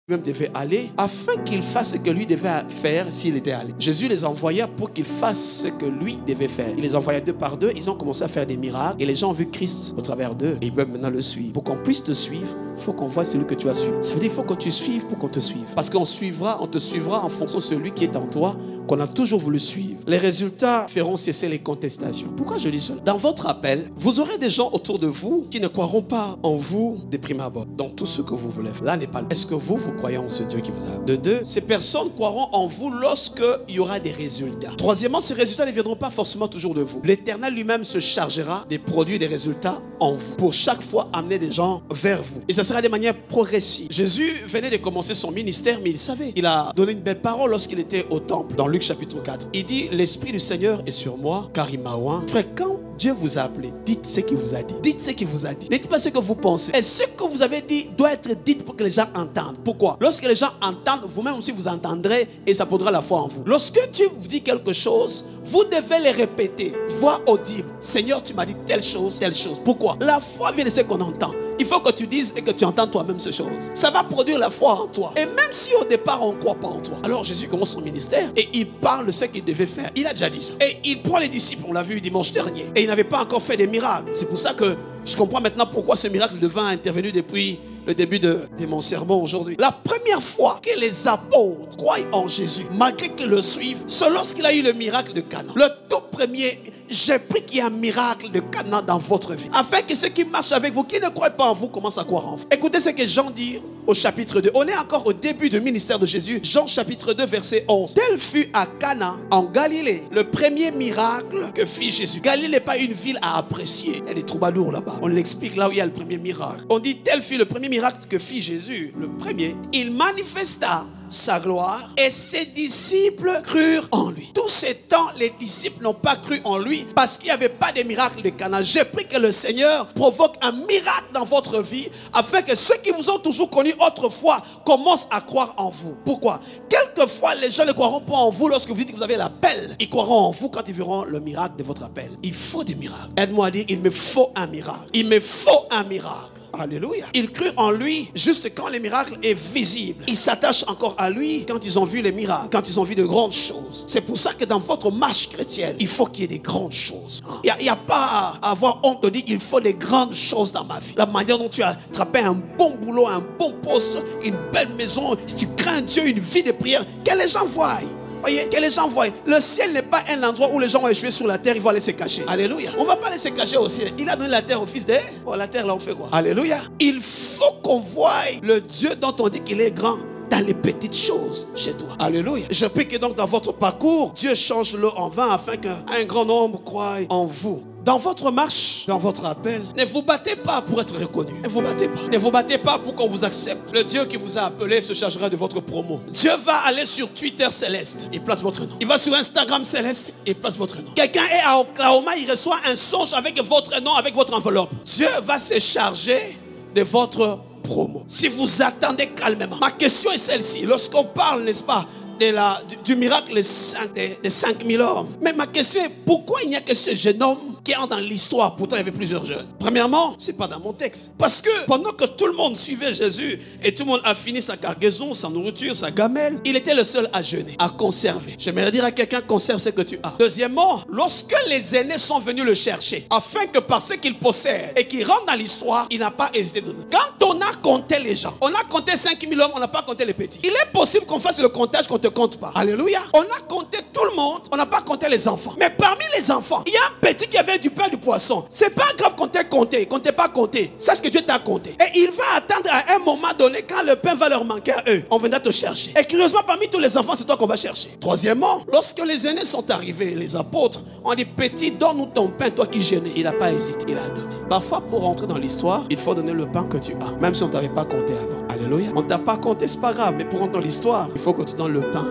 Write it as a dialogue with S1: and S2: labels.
S1: lui-même devait aller afin qu'il fasse ce que lui devait faire s'il était allé. Jésus les envoya pour qu'ils fassent ce que lui devait faire. Il les envoya deux par deux, ils ont commencé à faire des miracles et les gens ont vu Christ au travers d'eux et ils peuvent maintenant le suivre. Pour qu'on puisse te suivre, il faut qu'on voit celui que tu as suivi. Ça veut dire qu'il faut que tu suives pour qu'on te suive. Parce qu'on te suivra en fonction de celui qui est en toi, qu'on a toujours voulu suivre. Les résultats feront cesser les contestations. Pourquoi je dis cela? Dans votre appel, vous aurez des gens autour de vous qui ne croiront pas en vous de prime abord. Donc tout ce que vous voulez faire. Là n'est pas. Est-ce que vous croyez en ce Dieu qui vous a? De deux, ces personnes croiront en vous lorsqu'il y aura des résultats. Troisièmement, ces résultats ne viendront pas forcément toujours de vous. L'Éternel lui-même se chargera des produits des résultats en vous. Pour chaque fois amener des gens vers vous. Et ça sera de manière progressive. Jésus venait de commencer son ministère, mais il savait. Il a donné une belle parole lorsqu'il était au temple. Dans Luc chapitre 4. Il dit, l'Esprit du Seigneur est sur moi, car il m'a oint. Frère, quand Dieu vous a appelé, dites ce qu'il vous a dit. Dites ce qu'il vous a dit. Ne dites pas ce que vous pensez. Et ce que vous avez dit doit être dit pour que les gens entendent. Pourquoi? Lorsque les gens entendent, vous-même aussi vous entendrez et ça posera la foi en vous. Lorsque Dieu vous dit quelque chose, vous devez le répéter. Voix audible. Seigneur, tu m'as dit telle chose, telle chose. Pourquoi? La foi vient de ce qu'on entend. Il faut que tu dises et que tu entends toi-même ces choses. Ça va produire la foi en toi. Et même si au départ on ne croit pas en toi. Alors Jésus commence son ministère et il parle de ce qu'il devait faire. Il a déjà dit ça. Et il prend les disciples, on l'a vu dimanche dernier. Et il n'avait pas encore fait des miracles. C'est pour ça que je comprends maintenant pourquoi ce miracle devint intervenu depuis le début de mon sermon aujourd'hui. La première fois que les apôtres croient en Jésus, malgré qu'ils le suivent, c'est lorsqu'il a eu le miracle de Cana. Le tout premier, j'ai pris qu'il y a un miracle de Cana dans votre vie. Afin que ceux qui marchent avec vous, qui ne croient pas en vous, commencent à croire en vous. Écoutez ce que Jean dit au chapitre 2. On est encore au début du ministère de Jésus. Jean chapitre 2 verset 11. Tel fut à Cana en Galilée le premier miracle que fit Jésus. Galilée n'est pas une ville à apprécier. Il y a des troubadours là-bas. On l'explique là où il y a le premier miracle. On dit tel fut le premier miracle que fit Jésus. Le premier, il manifesta sa gloire et ses disciples crurent en lui. Tous ces temps, les disciples n'ont pas cru en lui parce qu'il n'y avait pas de miracle de Cana. J'ai pris que le Seigneur provoque un miracle dans votre vie afin que ceux qui vous ont toujours connus autrefois commencent à croire en vous. Pourquoi? Quelquefois, les gens ne croiront pas en vous lorsque vous dites que vous avez l'appel. Ils croiront en vous quand ils verront le miracle de votre appel. Il faut des miracles. Aide-moi à dire, il me faut un miracle. Il me faut un miracle. Alléluia. Ils crurent en lui juste quand le miracle est visible. Ils s'attachent encore à lui quand ils ont vu les miracles, quand ils ont vu de grandes choses. C'est pour ça que dans votre marche chrétienne, il faut qu'il y ait des grandes choses. Il n'y a pas à avoir honte de dire qu'il faut des grandes choses dans ma vie. La manière dont tu as attrapé un bon boulot, un bon poste, une belle maison, tu crains Dieu, une vie de prière, que les gens voient. Voyez, que les gens voient. Le ciel n'est pas un endroit où les gens vont échouer sur la terre, ils vont aller se cacher. Alléluia. On ne va pas aller se cacher au ciel. Il a donné la terre au fils de... Oh, la terre là on fait quoi? Alléluia. Il faut qu'on voie le Dieu dont on dit qu'il est grand dans les petites choses chez toi. Alléluia. Je prie que donc dans votre parcours, Dieu change l'eau en vin afin qu'un grand nombre croie en vous. Dans votre marche, dans votre appel, ne vous battez pas pour être reconnu. Ne vous battez pas. Ne vous battez pas pour qu'on vous accepte. Le Dieu qui vous a appelé se chargera de votre promo. Dieu va aller sur Twitter céleste. Il place votre nom. Il va sur Instagram céleste. Il place votre nom. Quelqu'un est à Oklahoma, il reçoit un songe avec votre nom, avec votre enveloppe. Dieu va se charger de votre promo. Si vous attendez calmement. Ma question est celle-ci. Lorsqu'on parle, n'est-ce pas, du miracle des 5000 hommes. Mais ma question est, pourquoi il n'y a que ce jeune homme qui entre dans l'histoire? Pourtant, il y avait plusieurs jeunes. Premièrement, ce n'est pas dans mon texte. Parce que pendant que tout le monde suivait Jésus et tout le monde a fini sa cargaison, sa nourriture, sa gamelle, il était le seul à jeûner, à conserver. J'aimerais dire à quelqu'un, conserve ce que tu as. Deuxièmement, lorsque les aînés sont venus le chercher, afin que par ce qu'il possède et qu'il rentre dans l'histoire, il n'a pas hésité de donner. Quand on a compté les gens, on a compté 5000 hommes, on n'a pas compté les petits. Il est possible qu'on fasse le comptage qu'on ne compte pas. Alléluia. On a compté tout le monde, on n'a pas compté les enfants. Mais parmi les enfants, il y a un petit qui avait du pain et du poisson. C'est pas grave qu'on t'ait compté, qu'on t'ait pas compté. Sache que Dieu t'a compté. Et il va attendre à un moment donné quand le pain va leur manquer à eux. On viendra te chercher. Et curieusement, parmi tous les enfants, c'est toi qu'on va chercher. Troisièmement, lorsque les aînés sont arrivés, les apôtres, on dit, petit, donne-nous ton pain, toi qui gênais. Il n'a pas hésité, il a donné. Parfois, pour rentrer dans l'histoire, il faut donner le pain que tu as. Même si on ne t'avait pas compté avant. Alléluia. On ne t'a pas compté, c'est pas grave. Mais pour rentrer dans l'histoire, il faut que tu donnes le pain.